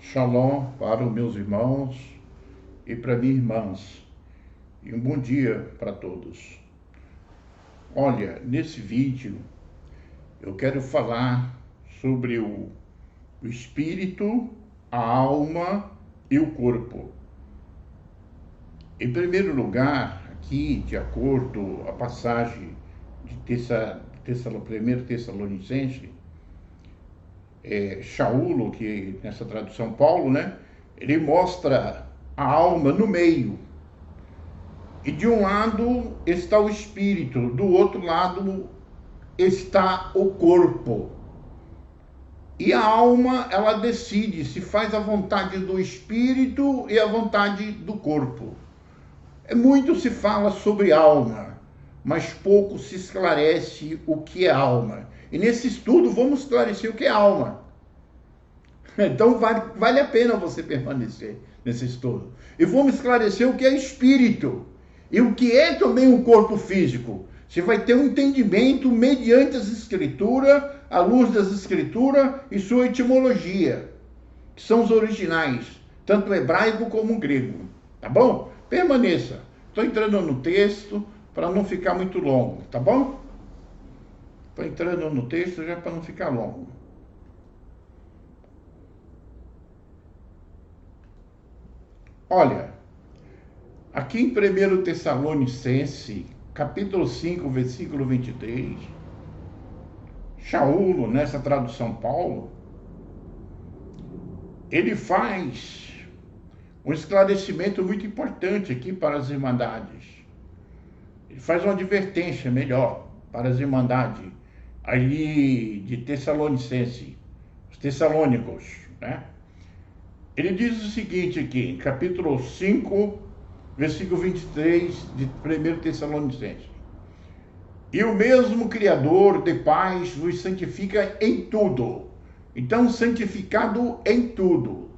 Shalom para os meus irmãos e para minhas irmãs. E um bom dia para todos. Olha, nesse vídeo eu quero falar sobre o espírito, a alma e o corpo. Em primeiro lugar, aqui, de acordo com a passagem de 1 Tessalonicense, Shaulo, que nessa tradução Paulo, né? Ele mostra a alma no meio. E de um lado está o espírito, do outro lado está o corpo. E a alma, ela decide se faz a vontade do espírito e a vontade do corpo. Muito se fala sobre alma, mas pouco se esclarece o que é alma. E nesse estudo vamos esclarecer o que é alma. Então vale a pena você permanecer nesse estudo. E vamos esclarecer o que é espírito e o que é também o corpo físico. Você vai ter um entendimento mediante as escrituras, à luz das escrituras e sua etimologia, que são os originais, tanto hebraico como grego. Tá bom? Permaneça. Estou entrando no texto para não ficar muito longo, tá bom? Estou entrando no texto já para não ficar longo. Olha, aqui em 1 Tessalonicense, capítulo 5, versículo 23, Shaulo, nessa tradução Paulo, ele faz um esclarecimento muito importante aqui para as irmandades. Ele faz uma advertência melhor para as irmandades ali de Tessalonicense, os tessalônicos, né? Ele diz o seguinte aqui, em capítulo 5, versículo 23 de 1 Tessalonicense. E o mesmo Criador de paz vos santifica em tudo. Então, santificado em tudo.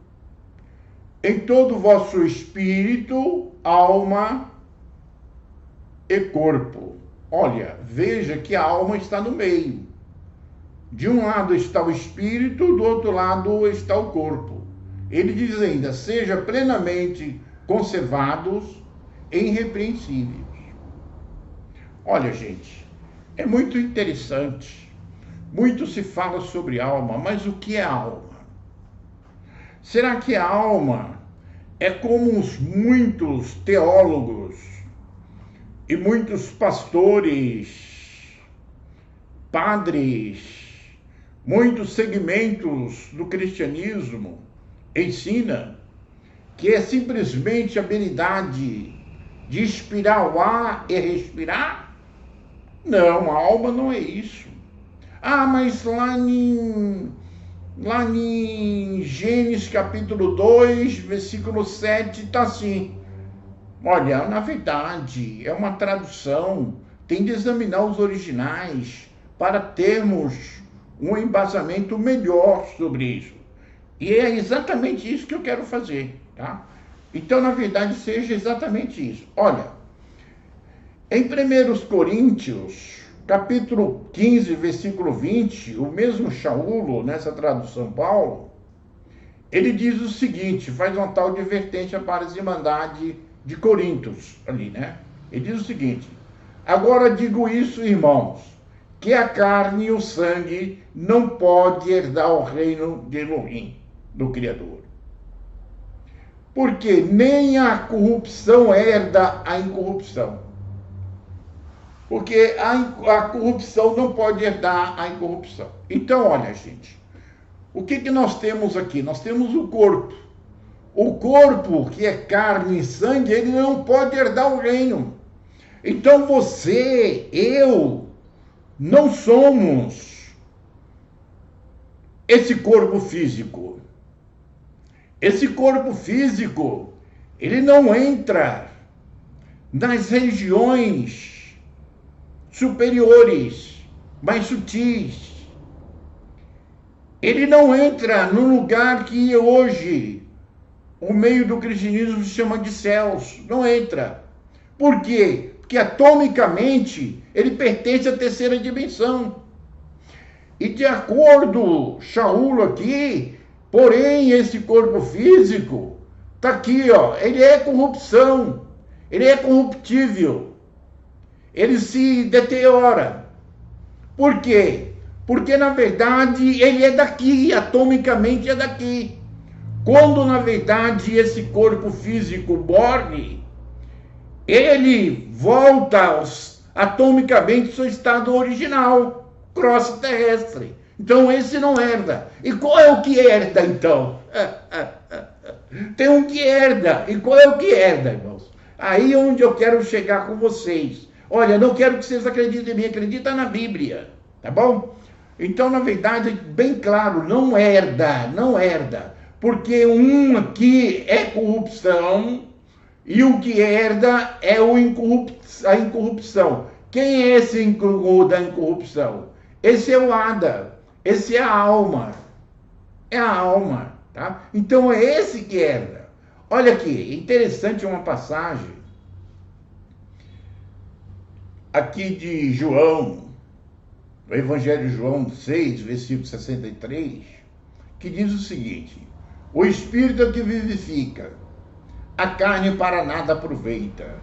Em todo o vosso espírito, alma e corpo. Olha, veja que a alma está no meio. De um lado está o espírito, do outro lado está o corpo. Ele diz ainda, seja plenamente conservados e irrepreensíveis. Olha, gente, é muito interessante. Muito se fala sobre alma, mas o que é alma? Será que a alma é como os muitos teólogos e muitos pastores, padres, muitos segmentos do cristianismo ensina que é simplesmente a habilidade de inspirar o ar e respirar? Não, a alma não é isso. Ah, mas lá em Gênesis capítulo 2, versículo 7, está assim. Olha, na verdade, é uma tradução, tem de examinar os originais para termos um embasamento melhor sobre isso. E é exatamente isso que eu quero fazer, tá? Então, na verdade, seja exatamente isso. Olha, em 1 Coríntios, capítulo 15, versículo 20, o mesmo Shaulo, nessa tradução Paulo, ele diz o seguinte, faz uma tal advertência para as irmandades de Corintos, ali, né? Ele diz o seguinte, agora digo isso, irmãos, que a carne e o sangue não pode herdar o reino de Elohim, do Criador. Porque nem a corrupção herda a incorrupção. Porque a corrupção não pode herdar a incorrupção. Então, olha, gente, o que nós temos aqui? Nós temos o corpo. O corpo, que é carne e sangue, ele não pode herdar o reino. Então você, eu, não somos esse corpo físico. Esse corpo físico, ele não entra nas regiões superiores, mais sutis. Ele não entra no lugar que hoje o meio do cristianismo se chama de céus. Não entra. Por quê? Porque atomicamente ele pertence à terceira dimensão. E de acordo Shaulo aqui, Porém, esse corpo físico está aqui, ó, ele é corrupção, ele é corruptível, ele se deteriora. Por quê? Porque, na verdade, ele é daqui, atomicamente é daqui. Quando, na verdade, esse corpo físico morre, ele volta atomicamente ao seu estado original, crosta terrestre. Então, esse não herda. E qual é o que herda, então? Tem um que herda. E qual é o que herda, irmãos? Aí é onde eu quero chegar com vocês. Olha, não quero que vocês acreditem em mim, acredita na Bíblia, tá bom? Então, na verdade, bem claro, não herda, não herda. Porque um aqui é corrupção e o que herda é a incorrupção. Quem é esse da incorrupção? Esse é o Ada, esse é a alma. É a alma, tá? Então é esse que herda. Olha aqui, interessante uma passagem aqui de João, o Evangelho de João 6, versículo 63, que diz o seguinte: o Espírito é que vivifica, a carne para nada aproveita.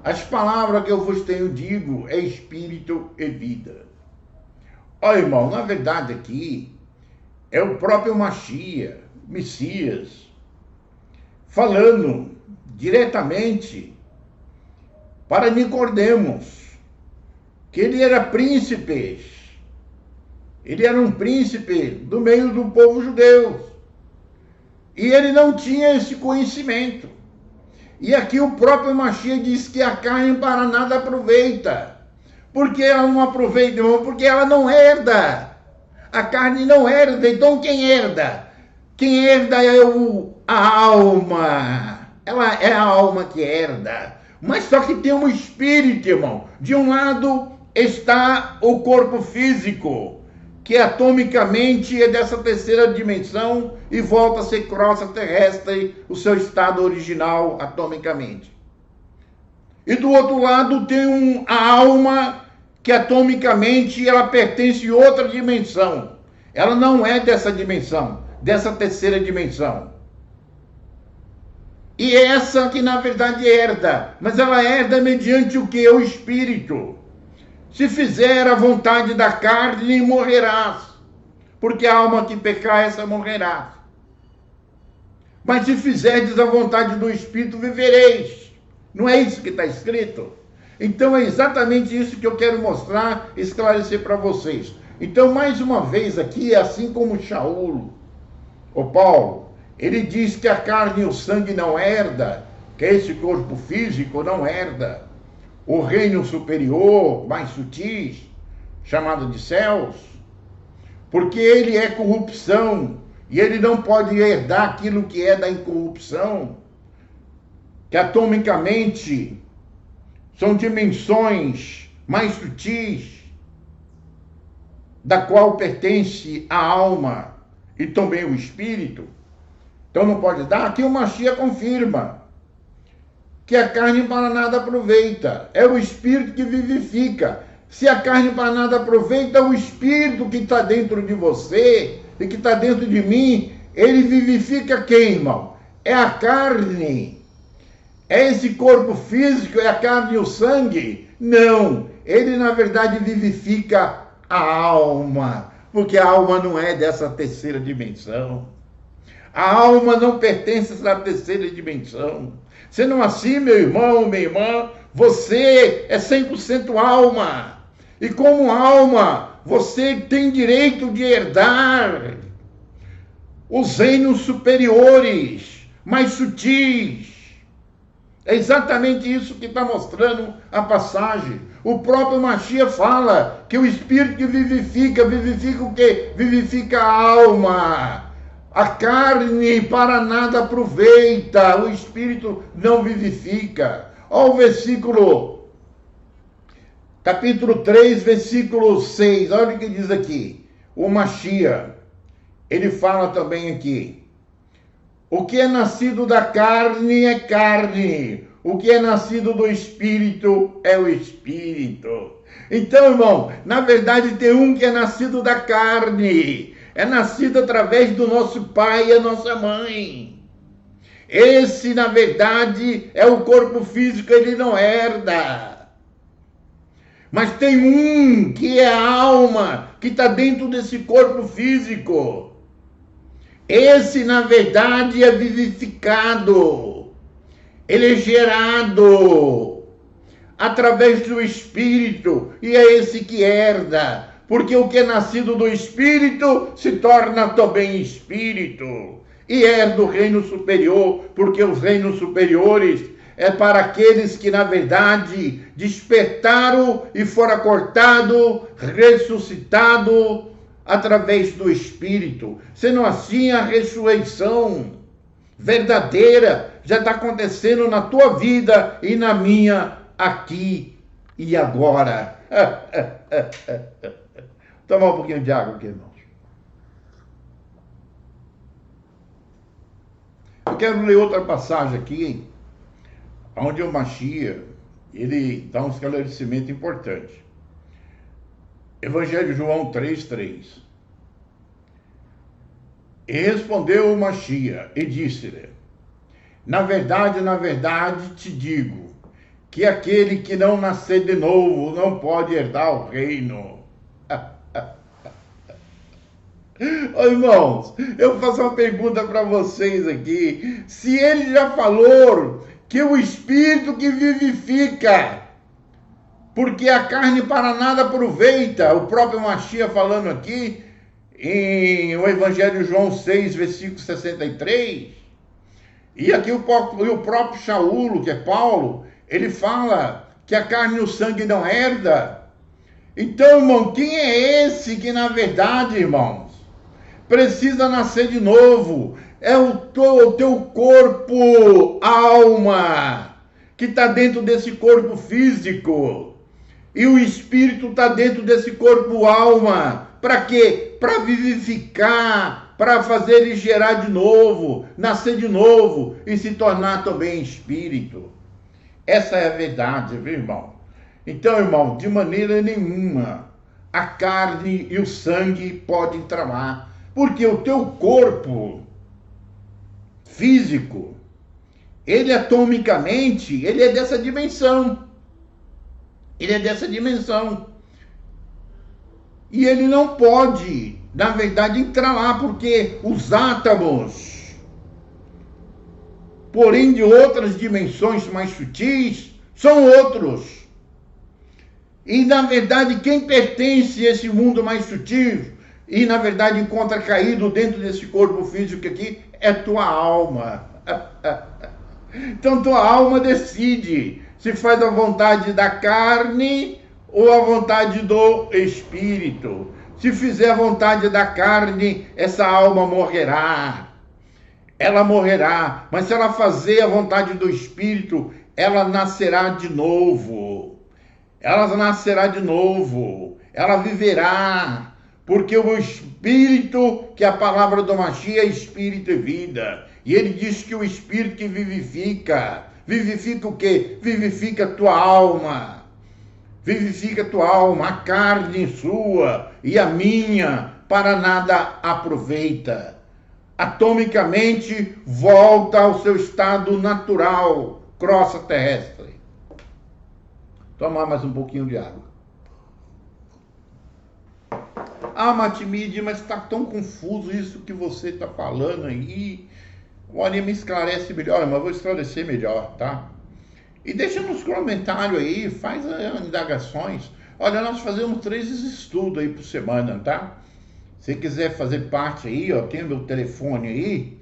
As palavras que eu vos tenho digo é Espírito e vida. Olha, irmão, na verdade aqui é o próprio Messias, falando diretamente para Nicodemos, que ele era príncipe, ele era um príncipe do meio do povo judeu, e ele não tinha esse conhecimento. E aqui o próprio Messias diz que a carne para nada aproveita. Por que ela não aproveita, irmão? Porque ela não herda. A carne não herda. Então quem herda? Quem herda é a alma. Ela é a alma que herda. Mas só que tem um espírito, irmão. De um lado está o corpo físico, que atomicamente é dessa terceira dimensão e volta a ser crosta terrestre, o seu estado original atomicamente. E do outro lado tem a alma, que atomicamente ela pertence a outra dimensão. Ela não é dessa dimensão, dessa terceira dimensão. E essa que na verdade herda, mas ela herda mediante o que? O espírito. Se fizer a vontade da carne, morrerás, porque a alma que pecar, essa morrerá. Mas se fizerdes a vontade do Espírito, vivereis. Não é isso que está escrito? Então é exatamente isso que eu quero mostrar, esclarecer para vocês. Então, mais uma vez aqui, assim como Shaul, o Paulo, ele diz que a carne e o sangue não herda, que esse corpo físico não herda o reino superior, mais sutis, chamado de céus, porque ele é corrupção, e ele não pode herdar aquilo que é da incorrupção, que atomicamente são dimensões mais sutis, da qual pertence a alma e também o espírito. Então não pode dar. Aqui o Messias confirma que a carne para nada aproveita. É o espírito que vivifica. Se a carne para nada aproveita, o espírito que está dentro de você e que está dentro de mim, ele vivifica quem, irmão? É a carne. É esse corpo físico, é a carne e o sangue? Não. Ele, na verdade, vivifica a alma. Porque a alma não é dessa terceira dimensão. A alma não pertence a essa terceira dimensão. Sendo assim, meu irmão, minha irmã, você é 100% alma. E como alma, você tem direito de herdar os reinos superiores, mais sutis. É exatamente isso que está mostrando a passagem. O próprio Messias fala que o Espírito que vivifica o quê? Vivifica a alma. A carne para nada aproveita, o Espírito não vivifica. Olha o versículo, capítulo 3, versículo 6, olha o que diz aqui. O Messias, ele fala também aqui: o que é nascido da carne é carne, o que é nascido do Espírito é o Espírito. Então, irmão, na verdade tem um que é nascido da carne. é nascido através do nosso pai e a nossa mãe. Esse, na verdade, é o corpo físico, ele não herda. Mas tem um que é a alma, que está dentro desse corpo físico. Esse, na verdade, é vivificado. Ele é gerado através do Espírito. E é esse que herda. Porque o que é nascido do Espírito se torna também Espírito. E herda o reino superior. Porque os reinos superiores é para aqueles que, na verdade, despertaram e foram cortados, ressuscitados através do Espírito. Sendo assim, a ressurreição verdadeira já está acontecendo na tua vida e na minha, aqui e agora. Tomar um pouquinho de água aqui, irmãos. Eu quero ler outra passagem aqui, onde o Mashiach, ele dá um esclarecimento importante. Evangelho de João 3:3. E respondeu o Mashiach e disse-lhe: na verdade, te digo, que aquele que não nascer de novo não pode herdar o reino. Ô, irmãos, eu faço uma pergunta para vocês aqui. Se ele já falou que o Espírito que vivifica, porque a carne para nada aproveita, o próprio Mashiach falando aqui, em o Evangelho de João 6, versículo 63, e aqui o próprio Shaul, que é Paulo, ele fala que a carne e o sangue não herda. Então, irmão, quem é esse que, na verdade, irmãos, precisa nascer de novo? É o teu corpo, alma, que está dentro desse corpo físico. E o Espírito está dentro desse corpo, alma. Para quê? Para vivificar, para fazer ele gerar de novo, nascer de novo e se tornar também Espírito. Essa é a verdade, viu, irmão? Então, irmão, de maneira nenhuma a carne e o sangue podem entrar, porque o teu corpo físico, ele atomicamente, ele é dessa dimensão. Ele é dessa dimensão. E ele não pode, na verdade, entrar lá, porque os átomos, porém de outras dimensões mais sutis, são outros. E, na verdade, quem pertence a esse mundo mais sutil e, na verdade, encontra caído dentro desse corpo físico aqui, é tua alma. Então, tua alma decide se faz a vontade da carne ou a vontade do Espírito. Se fizer a vontade da carne, essa alma morrerá. Ela morrerá. Mas se ela fazer a vontade do Espírito, ela nascerá de novo. Ela nascerá de novo. Ela viverá. Porque o Espírito, que é a palavra do Mashiach, é Espírito e vida. E ele diz que o Espírito que vivifica. Vivifica o quê? Vivifica a tua alma. Vivifica a tua alma, a carne sua e a minha, para nada aproveita. Atomicamente volta ao seu estado natural, crosta terrestre. Tomar mais um pouquinho de água. Ah, Matimide, mas está tão confuso isso que você está falando aí. Olha, me esclarece melhor, mas eu vou esclarecer melhor, tá? E deixa nos comentários aí, faz indagações. Olha, nós fazemos 3 estudos aí por semana, tá? Se quiser fazer parte aí, ó, tem meu telefone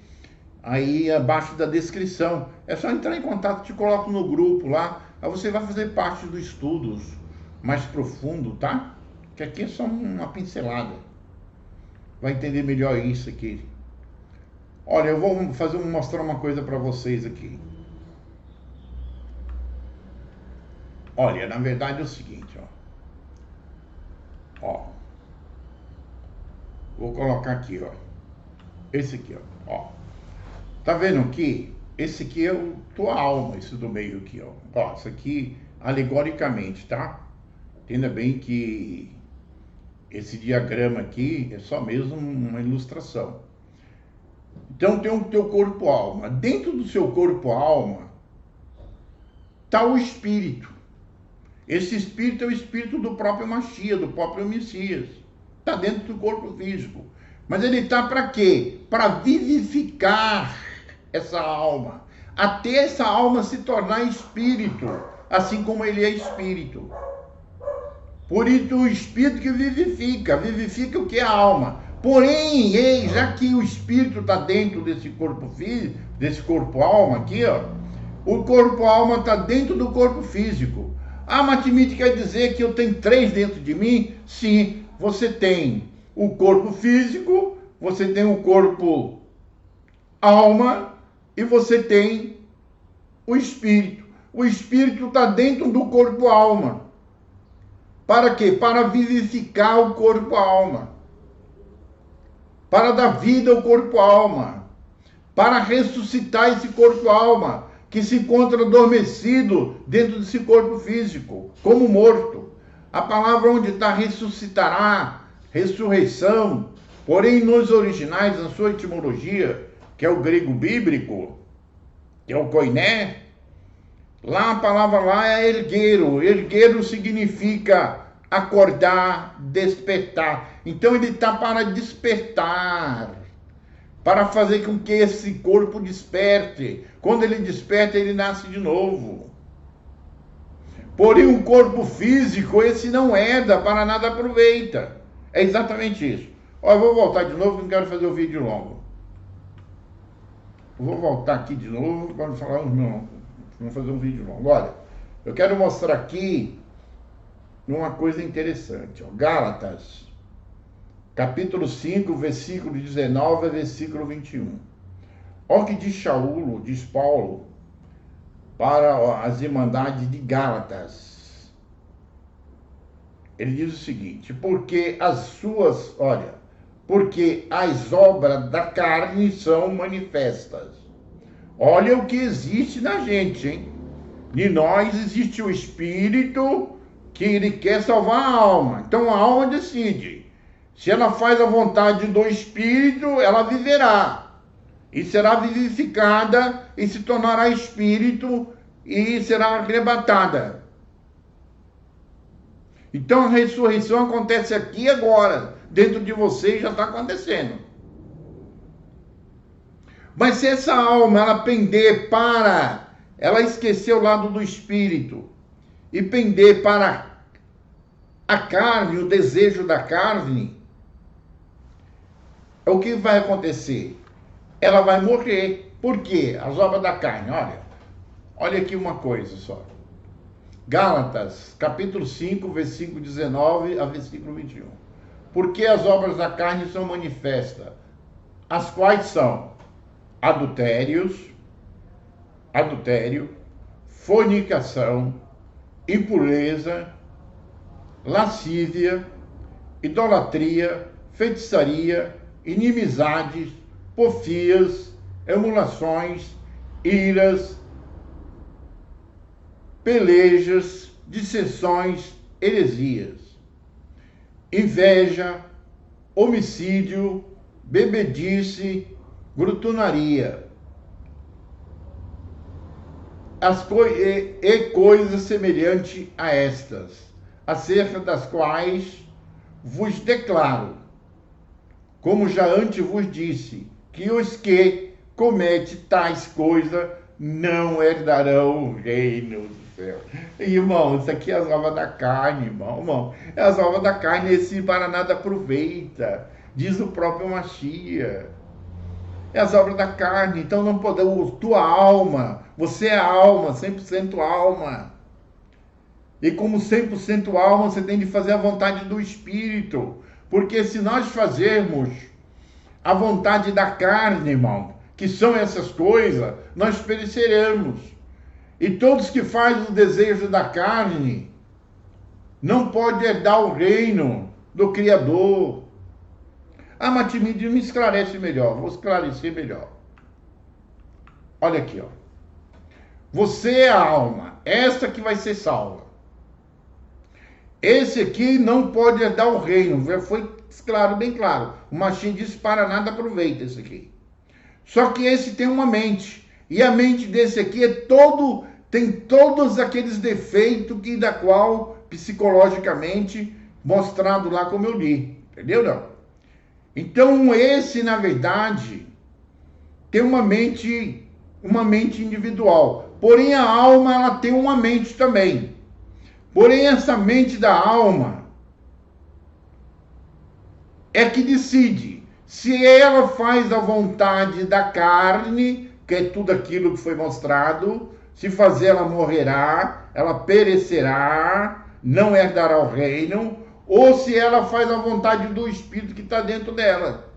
aí abaixo da descrição. É só entrar em contato, te coloco no grupo lá, aí você vai fazer parte dos estudos mais profundo, tá? Que aqui é só uma pincelada. Vai entender melhor isso aqui. Olha, eu vou mostrar uma coisa para vocês aqui. Olha, na verdade é o seguinte, ó. Vou colocar aqui, ó. Esse aqui, ó. Tá vendo aqui? Esse aqui é a tua alma, esse do meio aqui, ó. Ó, isso aqui alegoricamente, tá? Entenda bem que Esse diagrama aqui é só mesmo uma ilustração. Então tem o teu corpo-alma. Dentro do seu corpo-alma está o espírito. Esse espírito é o espírito do próprio Mashiach, do próprio Messias. Está dentro do corpo físico. Mas ele está para quê? Para vivificar essa alma. Até essa alma se tornar espírito, assim como ele é espírito. Por isso o espírito que vivifica. Vivifica o que é a alma. Porém, já que o espírito está dentro desse corpo físico, desse corpo-alma aqui, ó, o corpo-alma está dentro do corpo físico. Ah, Matimite quer dizer que eu tenho 3 dentro de mim? Sim, você tem o corpo físico, você tem o corpo alma e você tem o espírito. O espírito está dentro do corpo alma. Para quê? Para vivificar o corpo alma. Para dar vida ao corpo alma. Para ressuscitar esse corpo alma que se encontra adormecido dentro desse corpo físico, como morto. A palavra onde está ressuscitará, ressurreição, porém nos originais, na sua etimologia, que é o grego bíblico, que é o koiné, lá a palavra lá é ergueiro. Ergueiro significa acordar, despertar. Então ele está para despertar, para fazer com que esse corpo desperte. Quando ele desperta, ele nasce de novo. Porém, o corpo físico, esse não herda, para nada aproveita. É exatamente isso. Ó, eu vou voltar de novo, que não quero fazer o vídeo longo. Eu vou voltar aqui de novo, para falar os meus. Vamos fazer um vídeo longo. Olha, eu quero mostrar aqui uma coisa interessante. Ó. Gálatas, capítulo 5, versículo 19 a versículo 21. Olha o que diz Paulo para as irmandades de Gálatas. Ele diz o seguinte: porque as obras da carne são manifestas. Olha o que existe na gente, hein? De nós existe o espírito que ele quer salvar a alma. Então a alma decide. Se ela faz a vontade do espírito, ela viverá. E será vivificada e se tornará espírito e será arrebatada. Então a ressurreição acontece aqui agora. Dentro de você já está acontecendo. Mas se essa alma ela pender para, ela esquecer o lado do espírito e pender para a carne, o desejo da carne, o que vai acontecer? Ela vai morrer. Por quê? As obras da carne, olha aqui uma coisa só. Gálatas, capítulo 5, versículo 19 a versículo 21. Porque as obras da carne são manifestas, as quais são adultério, fornicação, impureza, lascívia, idolatria, feitiçaria, inimizades, porfias, emulações, iras, pelejas, dissensões, heresias, inveja, homicídio, bebedice, glutonaria, e coisas semelhantes a estas, acerca das quais vos declaro, como já antes vos disse, que os que cometem tais coisas não herdarão o reino do céu. Irmão, isso aqui é as obras da carne, irmão. É as obras da carne, esse para nada aproveita, diz o próprio Mashiach. É as obras da carne, então não podemos, tua alma, você é alma, 100% alma. E como 100% alma, você tem de fazer a vontade do Espírito. Porque se nós fazermos a vontade da carne, irmão, que são essas coisas, nós pereceremos. E todos que fazem o desejo da carne não podem herdar o reino do Criador. Ah, Matimide, me esclarece melhor. Vou esclarecer melhor. Olha aqui, ó. Você é a alma, esta que vai ser salva. esse aqui não pode herdar o reino. Foi claro, bem claro. O Mashiach disse: para nada aproveita esse aqui. Só que esse tem uma mente. E a mente desse aqui tem todos aqueles defeitos que da qual, psicologicamente, mostrado lá como eu li. Entendeu, não? Então, esse, na verdade, tem uma mente individual. Porém, a alma, ela tem uma mente também. Porém, essa mente da alma é que decide se ela faz a vontade da carne, que é tudo aquilo que foi mostrado, se fazer ela morrerá, ela perecerá, não herdará o reino, ou se ela faz a vontade do Espírito que está dentro dela.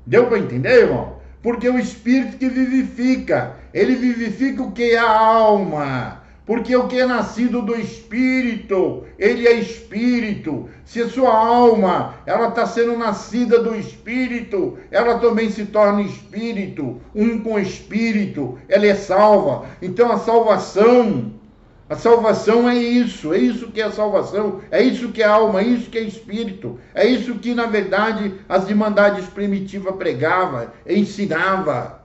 Deu para entender, irmão? Porque o Espírito que vivifica, ele vivifica o que é a alma. Porque o que é nascido do Espírito, ele é Espírito. Se a sua alma, ela está sendo nascida do Espírito, ela também se torna Espírito, um com o Espírito, ela é salva. Então a salvação é isso que é a salvação, é isso que é a alma, é isso que é Espírito, é isso que na verdade as irmandades primitivas pregavam, ensinavam.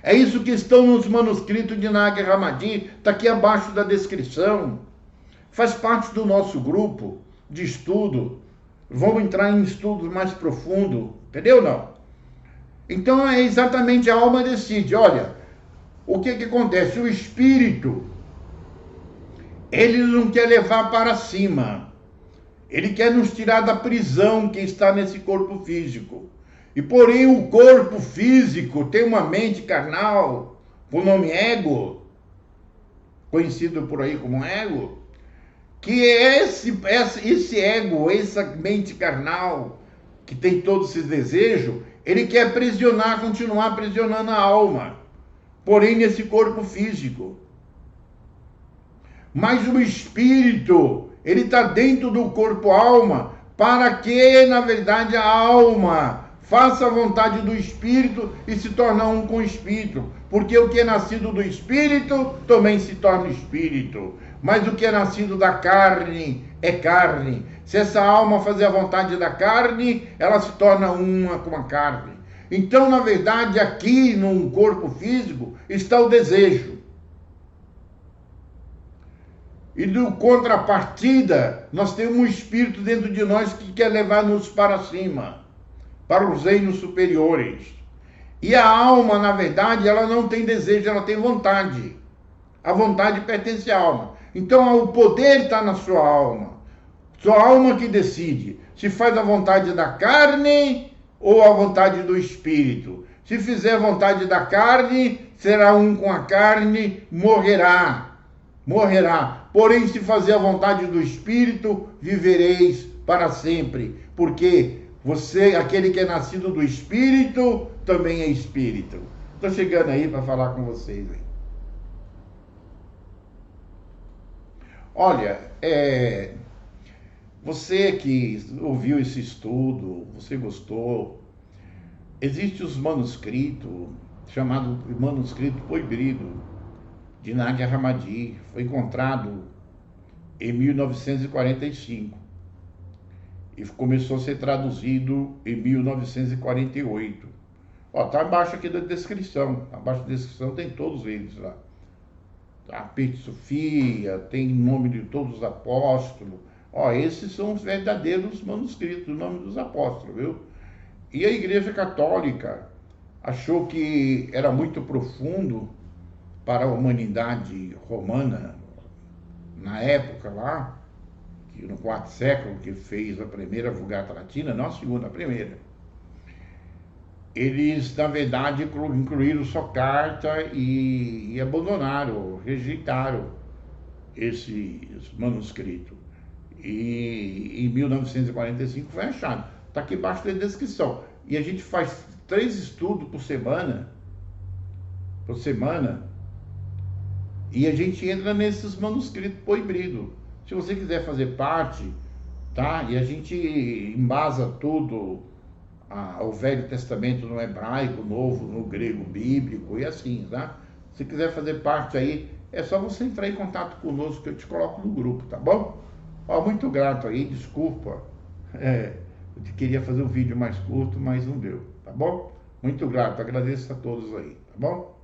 É isso que estão nos manuscritos de Nag Hammadi, está aqui abaixo da descrição. Faz parte do nosso grupo de estudo. Vamos entrar em estudos mais profundos, entendeu não? Então é exatamente a alma decide. Olha, o que acontece? O Espírito, ele não quer levar para cima. Ele quer nos tirar da prisão que está nesse corpo físico. E porém o corpo físico tem uma mente carnal, com o nome ego, conhecido por aí como ego, que é esse ego, essa mente carnal, que tem todos esses desejos, ele quer aprisionar, continuar aprisionando a alma, porém nesse corpo físico. Mas o espírito, ele está dentro do corpo-alma, para que, na verdade, a alma faça a vontade do Espírito e se torne um com o Espírito. Porque o que é nascido do Espírito também se torna Espírito. Mas o que é nascido da carne é carne. Se essa alma fazer a vontade da carne, ela se torna uma com a carne. Então, na verdade, aqui no corpo físico está o desejo. E do contrapartida, nós temos um Espírito dentro de nós que quer levar-nos para cima, para os reinos superiores. E a alma, na verdade, ela não tem desejo, ela tem vontade. A vontade pertence à alma. Então o poder está na sua alma. Sua alma que decide se faz a vontade da carne ou a vontade do Espírito. Se fizer a vontade da carne, será um com a carne, morrerá. Porém, se fazer a vontade do Espírito, vivereis para sempre. Porque você, aquele que é nascido do Espírito, também é Espírito. Estou chegando aí para falar com vocês. Olha, você que ouviu esse estudo, você gostou, existe os manuscritos, chamado manuscrito proibido, de Nag Hammadi, foi encontrado em 1945 e começou a ser traduzido em 1948. Está abaixo aqui da descrição, abaixo da descrição tem todos eles lá. A Pet Sofia, tem nome de todos os apóstolos. Esses são os verdadeiros manuscritos, o nome dos apóstolos, viu? E a Igreja Católica achou que era muito profundo para a humanidade romana, na época lá, que no quarto século, que fez a primeira Vulgata Latina, não a segunda, a primeira. Eles, na verdade, incluíram só carta e abandonaram, rejeitaram esse manuscrito. E em 1945 foi achado. Está aqui embaixo da descrição. E a gente faz 3 estudos por semana, e a gente entra nesses manuscritos proibidos. Se você quiser fazer parte, tá? E a gente embasa tudo, o Velho Testamento no hebraico, o Novo no grego bíblico e assim, tá? Se quiser fazer parte aí, é só você entrar em contato conosco que eu te coloco no grupo, tá bom? Ó, muito grato aí, desculpa. Eu queria fazer um vídeo mais curto, mas não deu, tá bom? Muito grato, agradeço a todos aí, tá bom?